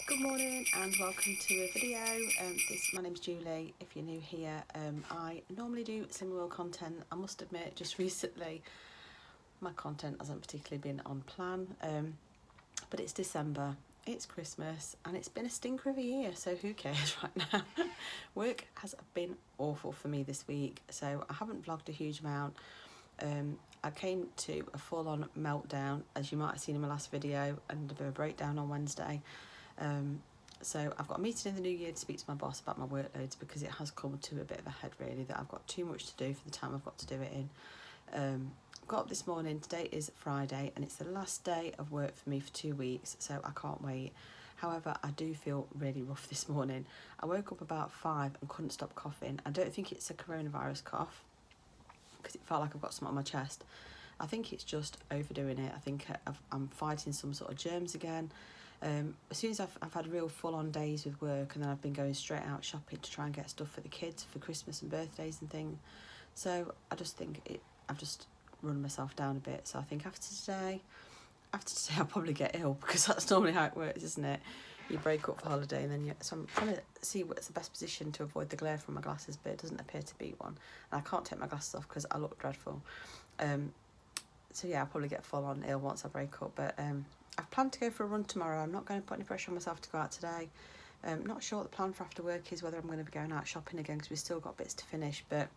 Good morning and welcome to a video. My name's Julie. If you're new here, I normally do similar world content. I must admit, just recently my content hasn't particularly been on plan, but it's December, it's Christmas, and it's been a stinker of a year, so who cares right now? Work has been awful for me this week, so I haven't vlogged a huge amount. I came to a full-on meltdown, as you might have seen in my last video, and a bit of a breakdown on Wednesday. So I've got a meeting in the new year to speak to my boss about my workloads, because it has come to a bit of a head really, that I've got too much to do for the time I've got to do it in. Got up this morning, today is Friday, and it's the last day of work for me for 2 weeks, so I can't wait. However, I do feel really rough this morning. I woke up about 5 and couldn't stop coughing. I don't think it's a coronavirus cough, because it felt like I've got something on my chest. I think it's just overdoing it. I think I'm fighting some sort of germs again. As soon as I've had real full-on days with work, and then I've been going straight out shopping to try and get stuff for the kids for Christmas and birthdays and things. So I just think I've just run myself down a bit. So I think after today I'll probably get ill, because that's normally how it works, isn't it? You break up for holiday and then so I'm trying to see what's the best position to avoid the glare from my glasses, but it doesn't appear to be one. And I can't take my glasses off because I look dreadful. So yeah, I'll probably get full on ill once I break up, but I've planned to go for a run tomorrow. I'm not going to put any pressure on myself to go out today. Not sure what the plan for after work is, whether I'm going to be going out shopping again, because we've still got bits to finish, but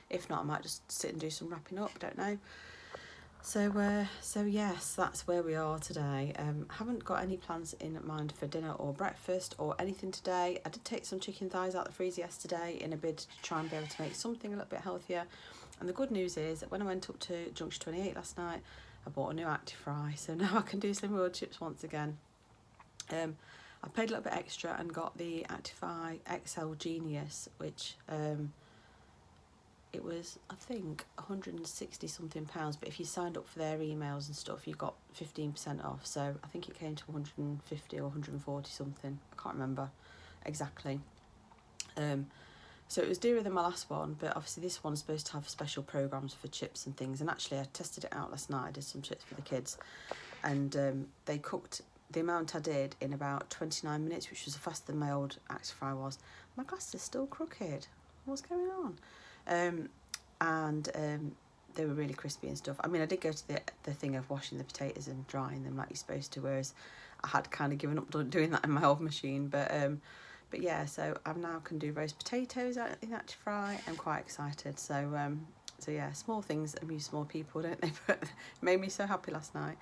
if not, I might just sit and do some wrapping up, I don't know. So yes, that's where we are today. Haven't got any plans in mind for dinner or breakfast or anything today. I did take some chicken thighs out the freezer yesterday in a bid to try and be able to make something a little bit healthier. And the good news is that when I went up to Junction 28 last night, I bought a new Active Fry, so now I can do some road chips once again. I paid a little bit extra and got the Active Fry XL Genius, which it was, I think, 160 something pounds, but if you signed up for their emails and stuff, you got 15% off. So I think it came to 150 or 140 something. I can't remember exactly. So it was dearer than my last one, but obviously this one's supposed to have special programs for chips and things. And actually, I tested it out last night. I did some chips for the kids, and they cooked the amount I did in about 29 minutes, which was faster than my old Active Fry was. My glasses are still crooked. What's going on? They were really crispy and stuff. I mean, I did go to the thing of washing the potatoes and drying them like you're supposed to, whereas I had kind of given up doing that in my old machine. But yeah, so I now can do roast potatoes in Active Fry. I'm quite excited. So yeah, small things amuse small people, don't they? But it made me so happy last night.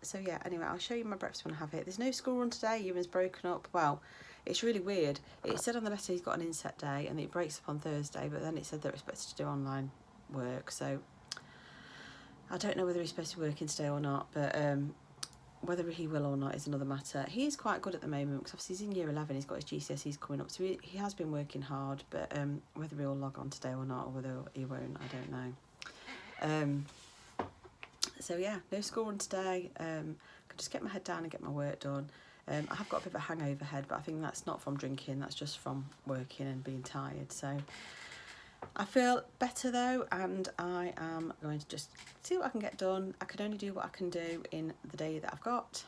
So yeah, anyway, I'll show you my breakfast when I have it. There's no school run today. Ewan's broken up. Well, it's really weird. It said on the letter he's got an inset day and it breaks up on Thursday, but then it said they're expected to do online work. So I don't know whether he's supposed to be working today or not, but whether he will or not is another matter. He is quite good at the moment, because obviously he's in year 11, he's got his GCSEs coming up, so he has been working hard, but whether he'll log on today or not, or whether he won't, I don't know. So yeah, no school run today. Could just get my head down and get my work done. I have got a bit of a hangover head, but I think that's not from drinking, that's just from working and being tired. So I feel better though, and I am going to just see what I can get done. I can only do what I can do in the day that I've got,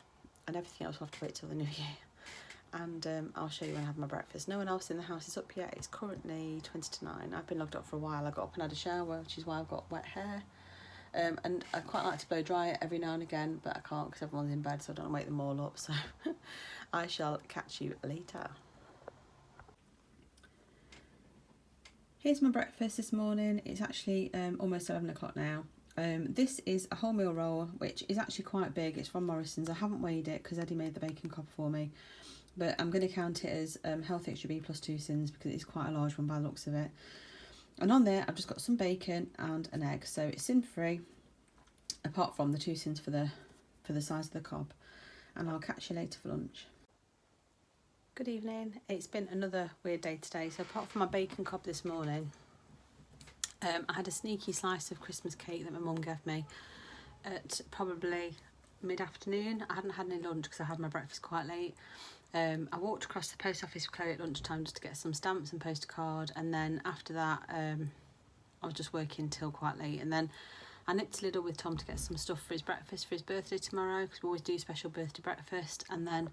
and everything else will have to wait till the new year. And I'll show you when I have my breakfast. No one else in the house is up yet. It's currently 20 to 9. I've been logged up for a while. I got up and had a shower, which is why I've got wet hair. And I quite like to blow dry it every now and again, but I can't because everyone's in bed, so I don't want to wake them all up. So I shall catch you later. Here's my breakfast this morning. It's actually almost 11 o'clock now. This is a wholemeal roll, which is actually quite big. It's from Morrison's. I haven't weighed it because Eddie made the bacon cob for me, but I'm going to count it as Health Extra B plus 2 sins, because it's quite a large one by the looks of it. And on there, I've just got some bacon and an egg, so it's sin-free, apart from the 2 sins for the size of the cob. And I'll catch you later for lunch. Good evening. It's been another weird day today. So apart from my bacon cob this morning, I had a sneaky slice of Christmas cake that my mum gave me at probably mid-afternoon. I hadn't had any lunch because I had my breakfast quite late. I walked across the post office with Chloe at lunchtime just to get some stamps and post a card, and then after that I was just working till quite late, and then I nipped to Lidl with Tom to get some stuff for his breakfast for his birthday tomorrow, because we always do special birthday breakfast. And then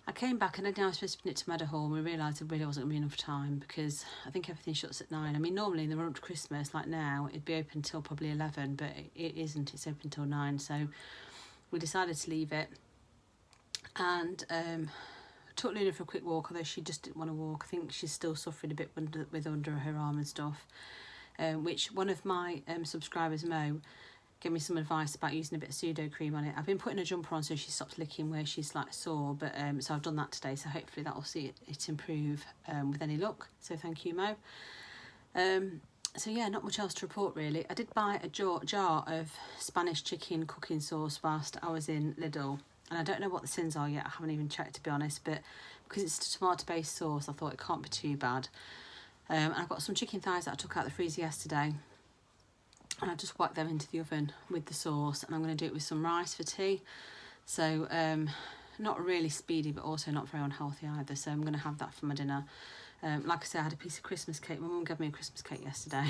I came back and I was supposed to nip to Meadowhall, and we realised there really wasn't going to be enough time, because I think everything shuts at 9. I mean, normally in the run up to Christmas, like now, it'd be open till probably 11, but it isn't. It's open till 9, so we decided to leave it. And took Luna for a quick walk, although she just didn't want to walk. I think she's still suffering a bit under her arm and stuff, which one of my subscribers, Mo, gave me some advice about using a bit of pseudo cream on it. I've been putting a jumper on so she stops licking where she's like sore, but so I've done that today, so hopefully that will see it improve with any luck. So thank you, Mo. So yeah, not much else to report really. I did buy a jar of Spanish chicken cooking sauce whilst I was in Lidl, and I don't know what the sins are yet. I haven't even checked, to be honest, but because it's a tomato based sauce, I thought it can't be too bad. And I've got some chicken thighs that I took out of the freezer yesterday, and I just whacked them into the oven with the sauce, and I'm going to do it with some rice for tea. So not really speedy, but also not very unhealthy either, so I'm going to have that for my dinner. Like I said, I had a piece of Christmas cake. My mum gave me a Christmas cake yesterday.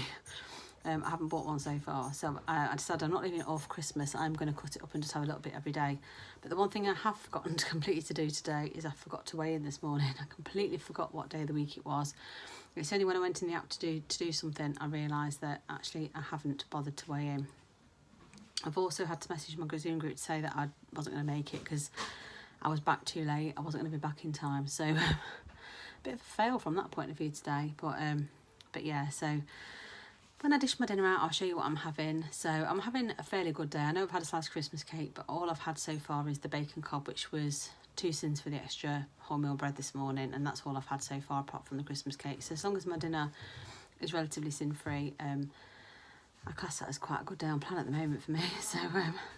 I haven't bought one so far, so I decided I'm not leaving it all for Christmas. I'm going to cut it up and just have a little bit every day. But the one thing I have forgotten completely to do today is I forgot to weigh in this morning. I completely forgot what day of the week it was. It's only when I went in the app to do something I realised that actually I haven't bothered to weigh in. I've also had to message my Zoom group to say that I wasn't going to make it because I was back too late. I wasn't going to be back in time, so a bit of a fail from that point of view today. But yeah, so when I dish my dinner out, I'll show you what I'm having. So I'm having a fairly good day. I know I've had a slice of Christmas cake, but all I've had so far is the bacon cob, which was 2 cents for the extra wholemeal bread this morning, and that's all I've had so far apart from the Christmas cake. So as long as my dinner is relatively sin-free, I class that as quite a good day on plan at the moment for me. So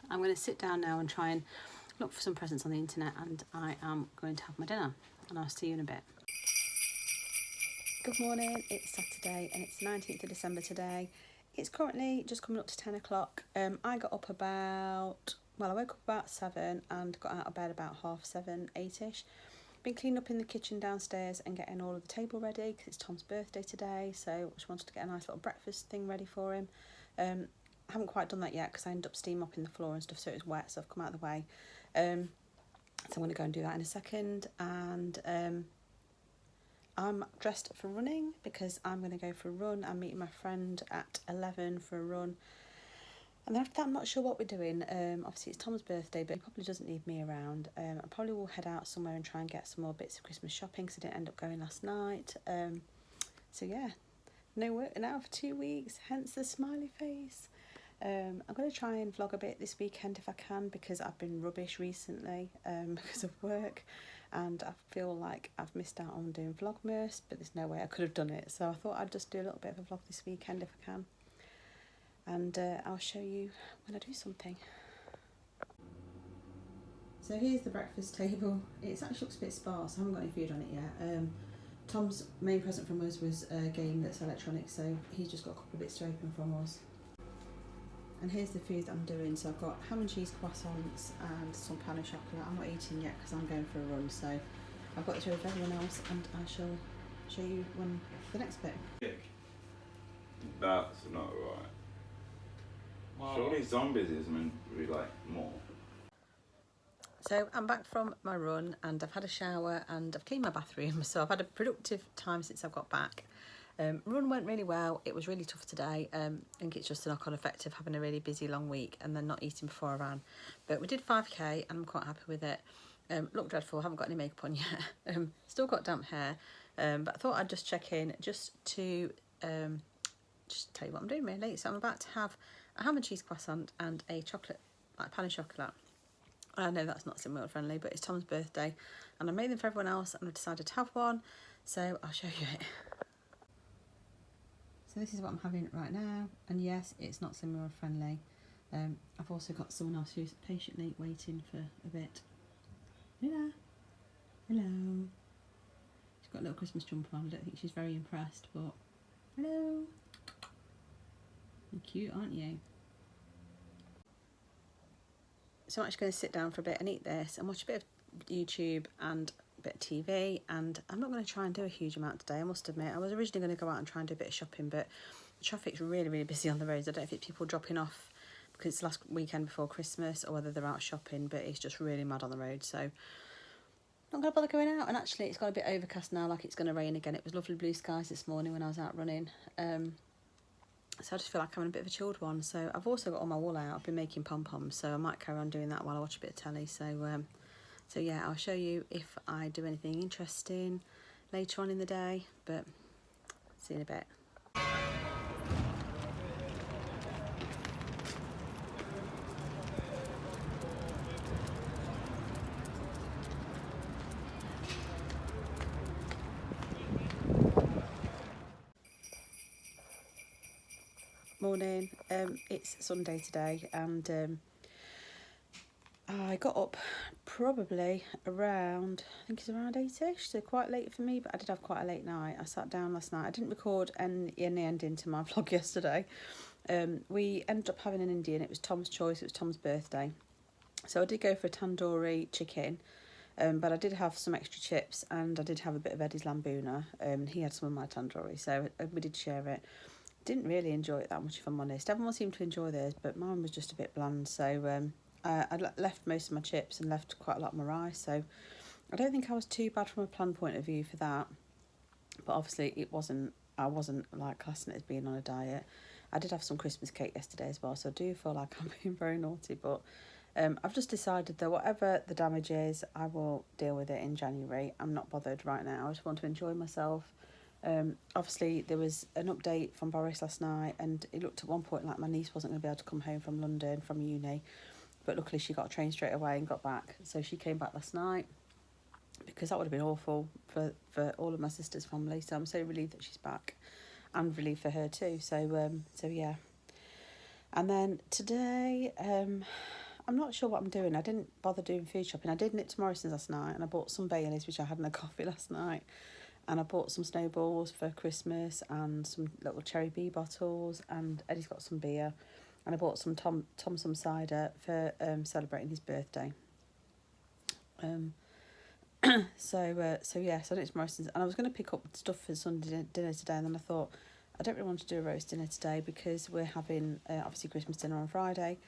I'm going to sit down now and try and look for some presents on the internet, and I am going to have my dinner, and I'll see you in a bit. Good morning, it's Saturday and it's 19th of December today. It's currently just coming up to 10 o'clock. I got up I woke up about 7 and got out of bed about 7:30, 8ish. Been cleaning up in the kitchen downstairs and getting all of the table ready because it's Tom's birthday today, so I just wanted to get a nice little breakfast thing ready for him. I haven't quite done that yet because I ended up steam mopping the floor and stuff, so it was wet, so I've come out of the way. So I'm going to go and do that in a second, and I'm dressed for running because I'm going to go for a run. I'm meeting my friend at 11 for a run. And then after that, I'm not sure what we're doing. Obviously, it's Tom's birthday, but he probably doesn't need me around. I probably will head out somewhere and try and get some more bits of Christmas shopping because I didn't end up going last night. So yeah, no work now for 2 weeks, hence the smiley face. I'm going to try and vlog a bit this weekend if I can, because I've been rubbish recently because of work. And I feel like I've missed out on doing Vlogmas, but there's no way I could have done it. So I thought I'd just do a little bit of a vlog this weekend if I can. And I'll show you when I do something. So here's the breakfast table. It actually looks a bit sparse. I haven't got any food on it yet. Tom's main present from us was a game that's electronic, so he's just got a couple of bits to open from us. And here's the food that I'm doing. So I've got ham and cheese croissants and some pan of chocolate. I'm not eating yet because I'm going for a run, so I've got to show everyone else, and I shall show you when the next bit. That's not right. Wow. Surely zombies is meant to be like more. So I'm back from my run and I've had a shower and I've cleaned my bathroom, so I've had a productive time since I've got back. Run went really well. It was really tough today. I think it's just a knock-on effect of having a really busy long week and then not eating before I ran. But we did 5k and I'm quite happy with it. Look dreadful, haven't got any makeup on yet. Still got damp hair, but I thought I'd just check in just to just tell you what I'm doing really. So I'm about to have a ham and cheese croissant and a chocolate, like pan of chocolate. I know that's not Simworld friendly, but it's Tom's birthday and I made them for everyone else and I decided to have one, so I'll show you it. So this is what I'm having right now, and yes, it's not Simworld friendly. I've also got someone else who's patiently waiting for a bit. Hello. Hello. She's got a little Christmas jumper on. I don't think she's very impressed, but hello. You're cute, aren't you? So I'm actually going to sit down for a bit and eat this and watch a bit of YouTube and a bit of TV, and I'm not going to try and do a huge amount today, I must admit. I was originally going to go out and try and do a bit of shopping, but the traffic's really, really busy on the roads. I don't know if it's people dropping off because it's the last weekend before Christmas or whether they're out shopping, but it's just really mad on the road, so not going to bother going out. And actually it's got a bit overcast now, like it's going to rain again. It was lovely blue skies this morning when I was out running, so I just feel like I'm having a bit of a chilled one. So I've also got all my wool out. I've been making pom-poms, so I might carry on doing that while I watch a bit of telly. So so yeah, I'll show you if I do anything interesting later on in the day, but see you in a bit. Morning. It's Sunday today, and I got up probably around, I think it's around 8ish, so quite late for me, but I did have quite a late night. I sat down last night. I didn't record any ending to my vlog yesterday. We ended up having an Indian. It was Tom's choice. It was Tom's birthday, so I did go for a tandoori chicken, but I did have some extra chips, and I did have a bit of Eddie's lambuna. He had some of my tandoori, so we did share it. Didn't really enjoy it that much, if I'm honest. Everyone seemed to enjoy theirs, but mine was just a bit bland. So I left most of my chips and left quite a lot of my rice. So I don't think I was too bad from a plan point of view for that. But obviously I wasn't like classing it as being on a diet. I did have some Christmas cake yesterday as well, so I do feel like I'm being very naughty. But I've just decided that whatever the damage is, I will deal with it in January. I'm not bothered right now. I just want to enjoy myself. Obviously there was an update from Boris last night, and it looked at one point like my niece wasn't going to be able to come home from London from uni, but luckily she got a train straight away and got back. So she came back last night, because that would have been awful for all of my sister's family. So I'm so relieved that she's back, and relieved for her too. So so yeah. And then today, I'm not sure what I'm doing. I didn't bother doing food shopping. I did nip to Morrison's last night, and I bought some Baileys, which I had in a coffee last night. And I bought some snowballs for Christmas, and some little cherry bee bottles, and Eddie's got some beer, and I bought some Tom some cider for celebrating his birthday. So yeah, so I went to Morrison's, and I was going to pick up stuff for Sunday dinner today, and then I thought I don't really want to do a roast dinner today because we're having obviously Christmas dinner on Friday.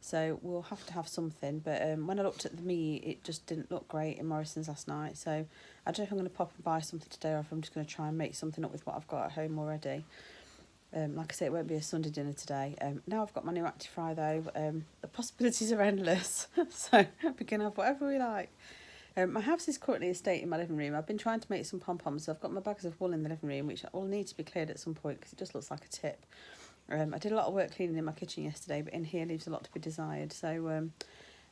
So we'll have to have something. But when I looked at the meat, it just didn't look great in Morrison's last night. So I don't know if I'm going to pop and buy something today, or if I'm just going to try and make something up with what I've got at home already. Like I say, it won't be a Sunday dinner today. Now I've got my new Actifry though. The possibilities are endless. So we can have whatever we like. My house is currently a state in my living room. I've been trying to make some pom-poms. So I've got my bags of wool in the living room, which will need to be cleared at some point because it just looks like a tip. I did a lot of work cleaning in my kitchen yesterday, but in here leaves a lot to be desired. So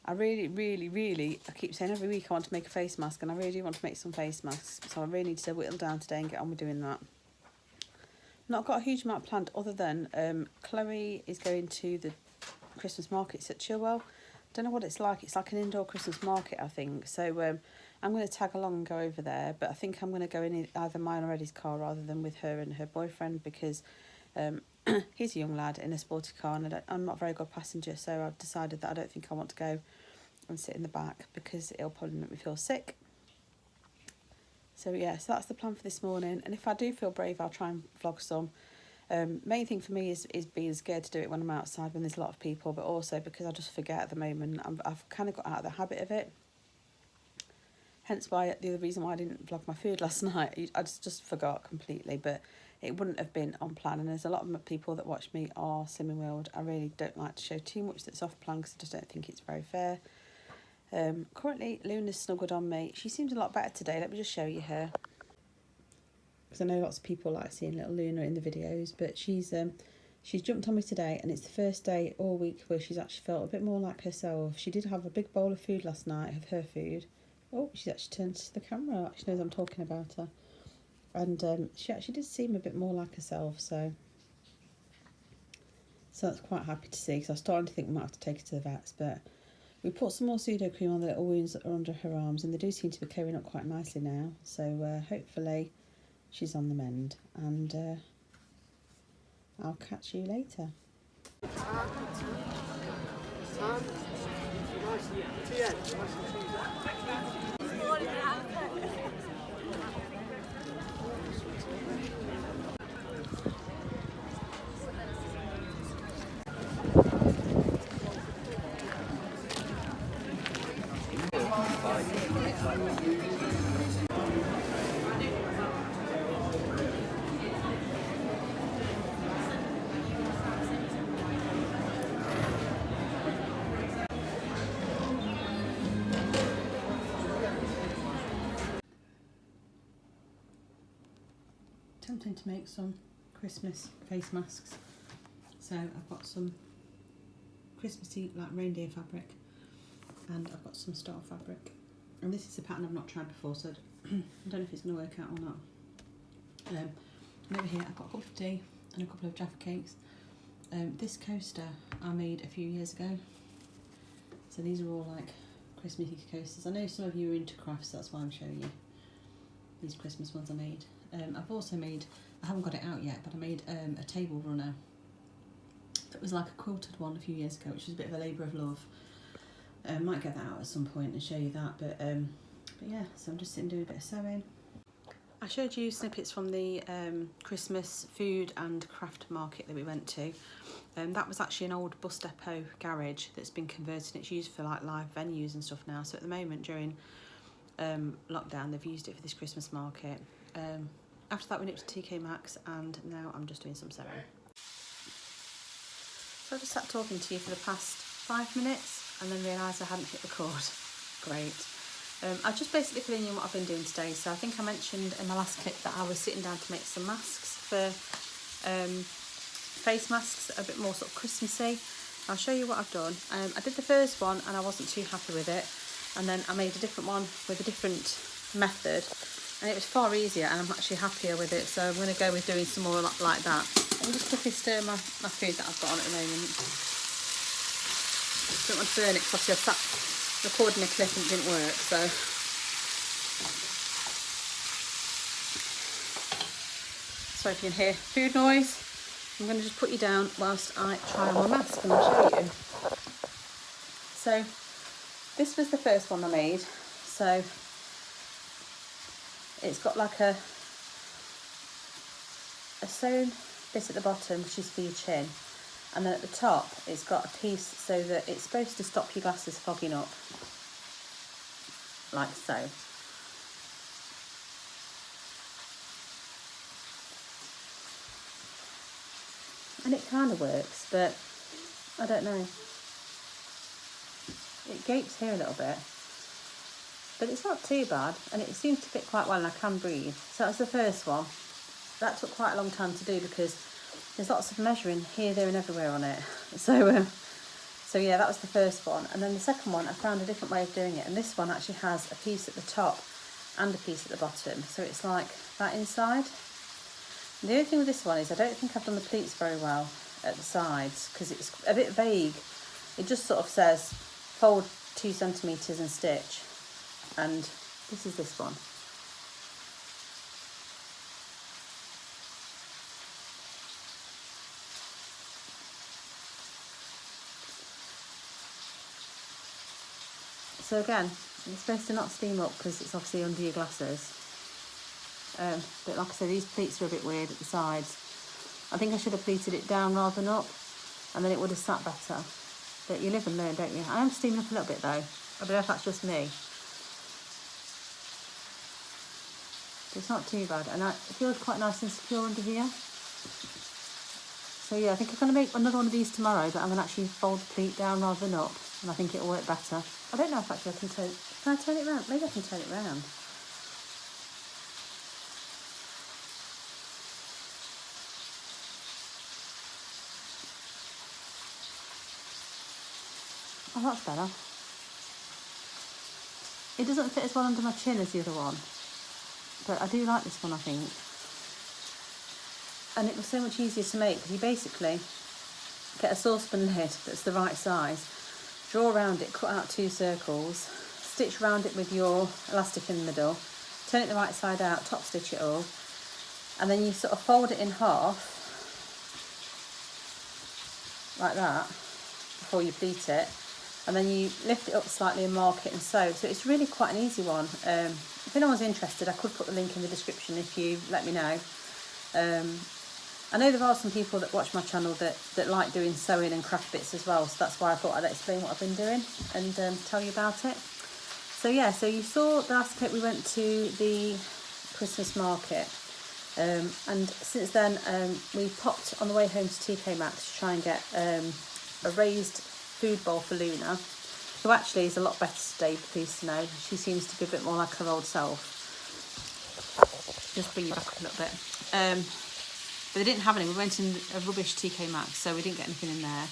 I really, I keep saying every week I want to make a face mask, and I really do want to make some face masks. So I really need to whittle down today and get on with doing that. Not got a huge amount planned other than Chloe is going to the Christmas markets at Chilwell. Don't know what it's like. It's like an indoor Christmas market, I think. So I'm going to tag along and go over there, but I think I'm going to go in either mine or Eddie's car rather than with her and her boyfriend, because he's a young lad in a sporty car, and I'm not a very good passenger, so I've decided that I don't think I want to go and sit in the back because it'll probably make me feel sick. So yeah, so that's the plan for this morning, and if I do feel brave, I'll try and vlog some. Main thing for me is being scared to do it when I'm outside when there's a lot of people, but also because I just forget at the moment. I've kind of got out of the habit of it, hence why the other reason why I didn't vlog my food last night. I just forgot completely, but it wouldn't have been on plan. And there's a lot of people that watch me are Slimming World. I really don't like to show too much that's off plan because I just don't think it's very fair. Currently Luna's snuggled on me. She seems a lot better today. Let me just show you her, because I know lots of people like seeing little Luna in the videos, but she's jumped on me today, and it's the first day all week where she's actually felt a bit more like herself. She did have a big bowl of food last night, of her food. Oh, she's actually turned to the camera. She knows I'm talking about her. And she actually did seem a bit more like herself, so that's quite happy to see, because I was starting to think we might have to take her to the vets. But we put some more pseudo cream on the little wounds that are under her arms, and they do seem to be clearing up quite nicely now. So hopefully she's on the mend, and I'll catch you later. Tempting to make some Christmas face masks. So I've got some Christmassy like reindeer fabric, and I've got some star fabric. And this is a pattern I've not tried before, so I don't know if it's going to work out or not. And over here I've got a cup of tea and a couple of Jaffa cakes. This coaster I made a few years ago. So these are all like Christmassy coasters. I know some of you are into crafts, so that's why I'm showing you these Christmas ones I made. I've also made, I haven't got it out yet, but I made a table runner. It was like a quilted one a few years ago, which was a bit of a labour of love. Might get that out at some point and show you that, but yeah, so I'm just sitting doing a bit of sewing. I showed you snippets from the Christmas food and craft market that we went to. That was actually an old bus depot garage that's been converted. It's used for like live venues and stuff now. So at the moment during lockdown, they've used it for this Christmas market. After that we went up to TK Maxx, and now I'm just doing some sewing. So I just sat talking to you for the past 5 minutes and then realised I hadn't hit record. Great. I've just basically filling in what I've been doing today. So I think I mentioned in my last clip that I was sitting down to make some masks for face masks, a bit more sort of Christmassy. I'll show you what I've done. I did the first one and I wasn't too happy with it, and then I made a different one with a different method, and it was far easier and I'm actually happier with it. So I'm going to go with doing some more like that. Let me just quickly stir my food that I've got on at the moment. Don't want to burn it because obviously I've sat recording a clip and it didn't work, so. Sorry if you can hear food noise. I'm going to just put you down whilst I try on my mask and I'll show you. So this was the first one I made. So it's got like a sewn bit at the bottom, which is for your chin, and then at the top it's got a piece so that it's supposed to stop your glasses fogging up, like so. And it kind of works, but I don't know. It gapes here a little bit, but it's not too bad, and it seems to fit quite well and I can breathe. So that's the first one. That took quite a long time to do because there's lots of measuring here, there and everywhere on it. So yeah, that was the first one. And then the second one, I found a different way of doing it. And this one actually has a piece at the top and a piece at the bottom. So it's like that inside. And the only thing with this one is I don't think I've done the pleats very well at the sides because it's a bit vague. It just sort of says fold 2 centimetres and stitch. And this is this one. So again, it's supposed to not steam up because it's obviously under your glasses. But like I said, these pleats are a bit weird at the sides. I think I should have pleated it down rather than up, and then it would have sat better. But you live and learn, don't you? I am steaming up a little bit though. I don't know if that's just me. But it's not too bad, and it feels quite nice and secure under here. So yeah, I think I'm going to make another one of these tomorrow, but I'm going to actually fold the pleat down rather than up, and I think it'll work better. I don't know if actually I can I turn it round? Maybe I can turn it round. Oh, that's better. It doesn't fit as well under my chin as the other one, but I do like this one, I think. And it was so much easier to make because you basically get a saucepan lid that's the right size, draw around it, cut out 2 circles, stitch around it with your elastic in the middle, turn it the right side out, top stitch it all, and then you sort of fold it in half like that before you pleat it, and then you lift it up slightly and mark it and sew. So it's really quite an easy one. If anyone's interested, I could put the link in the description if you let me know. I know there are some people that watch my channel that like doing sewing and craft bits as well, so that's why I thought I'd explain what I've been doing and tell you about it. So yeah, so you saw the last clip we went to the Christmas market, and since then we popped on the way home to TK Maxx to try and get a raised food bowl for Luna, who actually is a lot better today, pleased to know. She seems to be a bit more like her old self. Just bring you back up a little bit. But they didn't have any. We went in a rubbish TK Maxx, so we didn't get anything in there.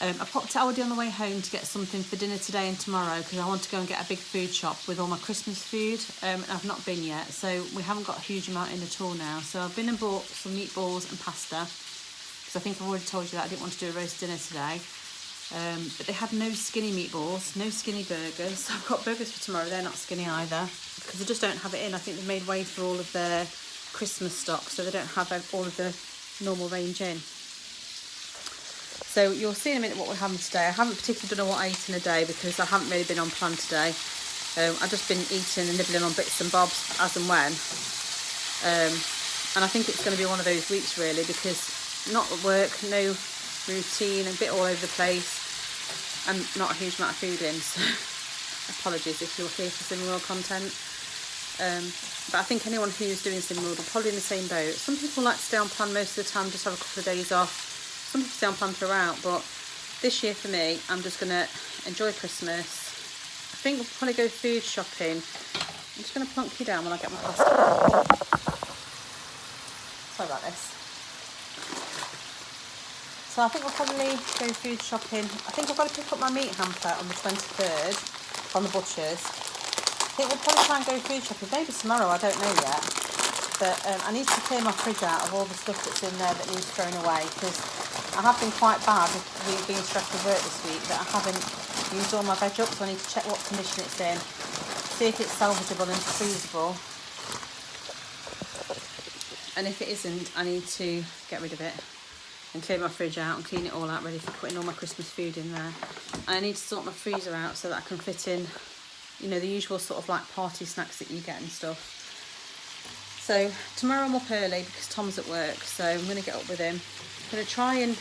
I popped to Aldi on the way home to get something for dinner today and tomorrow because I want to go and get a big food shop with all my Christmas food. I've not been yet, so we haven't got a huge amount in at all now. So I've been and bought some meatballs and pasta because I think I've already told you that I didn't want to do a roast dinner today. But they had no skinny meatballs, no skinny burgers. So I've got burgers for tomorrow. They're not skinny either because they just don't have it in. I think they've made way for all of their Christmas stock, so they don't have all of the normal range in. So you'll see in a minute what we're having today. I haven't particularly done what I eat in a day because I haven't really been on plan today. I've just been eating and nibbling on bits and bobs as and when. And I think it's going to be one of those weeks really because not at work, no routine, a bit all over the place and not a huge amount of food in. So apologies if you're here for Cineworld content. But I think anyone who's doing Cineworld are probably in the same boat. Some people like to stay on plan most of the time, just have a couple of days off. Some people stay on plan throughout, but this year for me, I'm just going to enjoy Christmas. I think we'll probably go food shopping. I'm just going to plonk you down while I get my pasta. Sorry about this. So I think we'll probably go food shopping. I think I've got to pick up my meat hamper on the 23rd from the butcher's. I think we'll probably try and go food shopping. Maybe tomorrow, I don't know yet. But I need to clear my fridge out of all the stuff that's in there that needs thrown away because I have been quite bad with being stressed with work this week that I haven't used all my veg up, so I need to check what condition it's in, see if it's salvageable and freezable, and if it isn't, I need to get rid of it and clear my fridge out and clean it all out ready for putting all my Christmas food in there. And I need to sort my freezer out so that I can fit in, you know, the usual sort of like party snacks that you get and stuff. So tomorrow I'm up early because Tom's at work, so I'm going to get up with him. I'm going to try and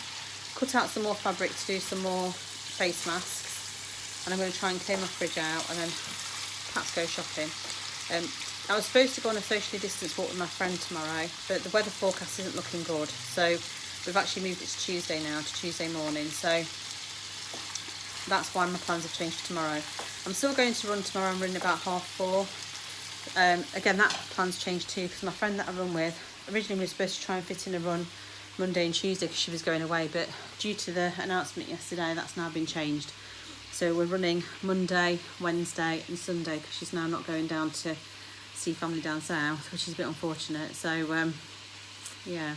cut out some more fabric to do some more face masks, and I'm going to try and clear my fridge out and then perhaps go shopping. I was supposed to go on a socially distanced walk with my friend tomorrow, but the weather forecast isn't looking good, so we've actually moved it to Tuesday now, to Tuesday morning, so that's why my plans have changed for tomorrow. I'm still going to run tomorrow. I'm running about 4:30. Again, that plan's changed too because my friend that I run with, originally we were supposed to try and fit in a run Monday and Tuesday because she was going away, but due to the announcement yesterday, that's now been changed. So we're running Monday, Wednesday and Sunday because she's now not going down to see family down south, which is a bit unfortunate. So yeah,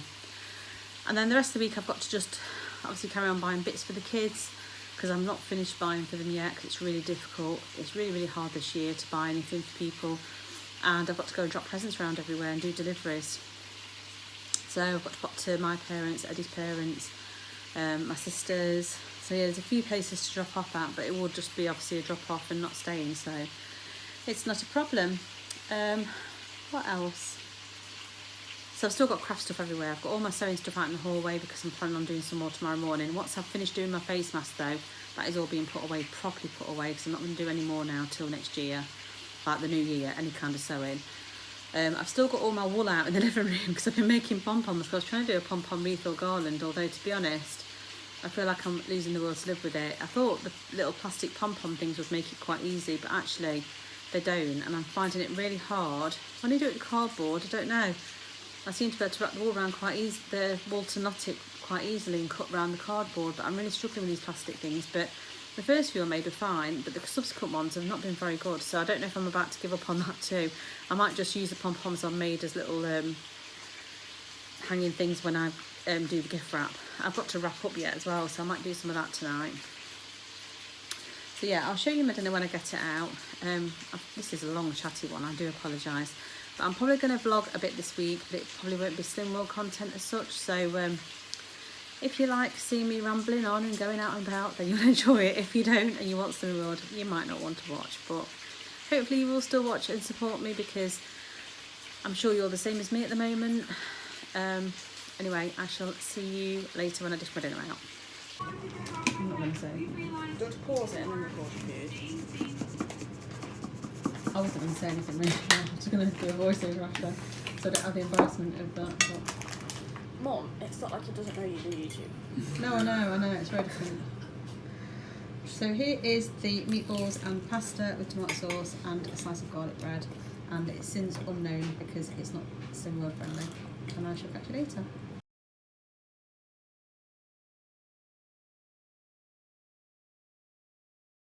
and then the rest of the week I've got to just obviously carry on buying bits for the kids because I'm not finished buying for them yet because it's really difficult. It's really hard this year to buy anything for people, and I've got to go and drop presents around everywhere and do deliveries. So I've got to pop to my parents, Eddie's parents, my sisters. So yeah, there's a few places to drop off at, but it will just be obviously a drop off and not staying, so it's not a problem. What else? So I've still got craft stuff everywhere. I've got all my sewing stuff out in the hallway because I'm planning on doing some more tomorrow morning. Once I've finished doing my face mask though, that is all being put away, properly put away, because I'm not going to do any more now till next year, like the new year, any kind of sewing. I've still got all my wool out in the living room because I've been making pom-poms. I was trying to do a pom-pom wreath or garland, although to be honest, I feel like I'm losing the will to live with it. I thought the little plastic pom-pom things would make it quite easy, but actually they don't, and I'm finding it really hard. When you do it with cardboard, I don't know, I seem to be able to wrap the wool around quite easy, the wool to knot it quite easily and cut around the cardboard, but I'm really struggling with these plastic things. But the first few I made were fine, but the subsequent ones have not been very good, so I don't know if I'm about to give up on that too. I might just use the pom-poms I've made as little hanging things when I do the gift wrap. I've got to wrap up yet as well, so I might do some of that tonight. So yeah, I'll show you my dinner when I get it out. This is a long chatty one, I do apologise. But I'm probably going to vlog a bit this week, but it probably won't be Slim World content as such, so if you like seeing me rambling on and going out and about, then you'll enjoy it. If you don't and you want Slim World, you might not want to watch, but hopefully you will still watch and support me because I'm sure you're the same as me at the moment. Anyway, I shall see you later when I dish my dinner out. I'm not going to say. Do you want to pause it and then record your food? I wasn't going to say anything really. I'm just going to do a voiceover after, so I don't have the embarrassment of that. But... Mum, it's not like he doesn't know you do YouTube. No, I know, it's very different. So here is the meatballs and pasta with tomato sauce and a slice of garlic bread, and it's since unknown because it's not Simworld friendly. And I shall catch you later.